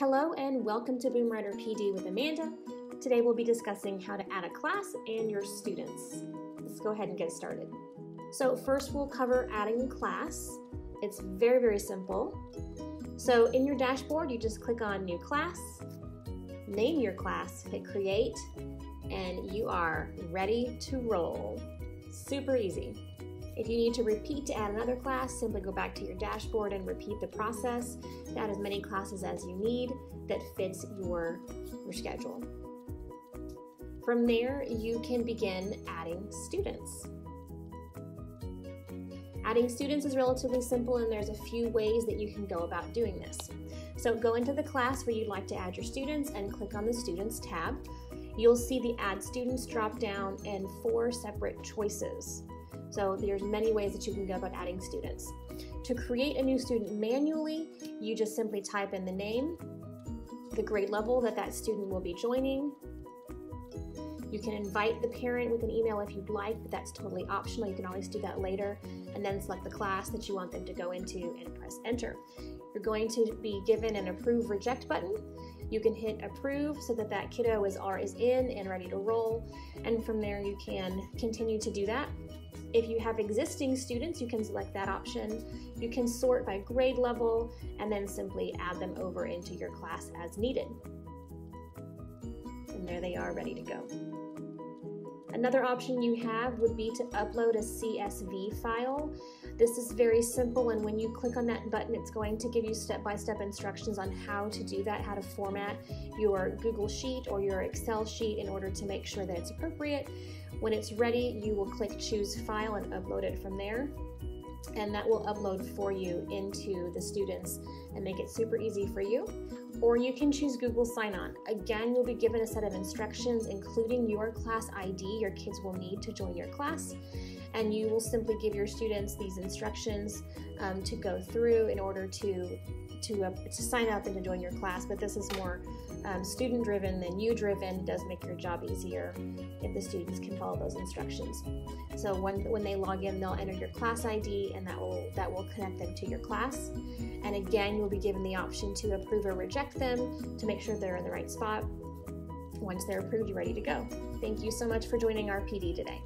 Hello and welcome to Boomwriter PD with Amanda. Today we'll be discussing how to add a class and your students. Let's go ahead and get started. So first we'll cover adding a class. It's very simple. So in your dashboard you just click on New Class, name your class, hit Create, and you are ready to roll. Super easy. If you need to repeat to add another class, simply go back to your dashboard and repeat the process to add as many classes as you need that fits your schedule. From there, you can begin adding students. Adding students is relatively simple, and there's a few ways that you can go about doing this. So go into the class where you'd like to add your students and click on the Students tab. You'll see the Add Students drop down and 4 separate choices. So there's many ways that you can go about adding students. To create a new student manually, you just simply type in the name, the grade level that student will be joining. You can invite the parent with an email if you'd like, but that's totally optional. You can always do that later, and then select the class that you want them to go into and press enter. You're going to be given an approve reject button. You can hit approve so that kiddo is in and ready to roll, and from there you can continue to do that. If you have existing students, you can select that option. You can sort by grade level and then simply add them over into your class as needed. And there they are, ready to go. Another option you have would be to upload a CSV file. This is very simple, and when you click on that button, it's going to give you step-by-step instructions on how to do that, how to format your Google Sheet or your Excel sheet in order to make sure that it's appropriate. When it's ready, you will click Choose File and upload it from there, and that will upload for you into the students and make it super easy for you. Or you can choose Google Sign-On. Again, you'll be given a set of instructions, including your class ID your kids will need to join your class, and you will simply give your students these instructions to go through in order to sign up and to join your class. But this is more student-driven than you-driven. It does make your job easier if the students can follow those instructions. So when they log in, they'll enter your class ID, and that will connect them to your class. And again, you'll be given the option to approve or reject them to make sure they're in the right spot. Once they're approved, you're ready to go. Thank you so much for joining our PD today.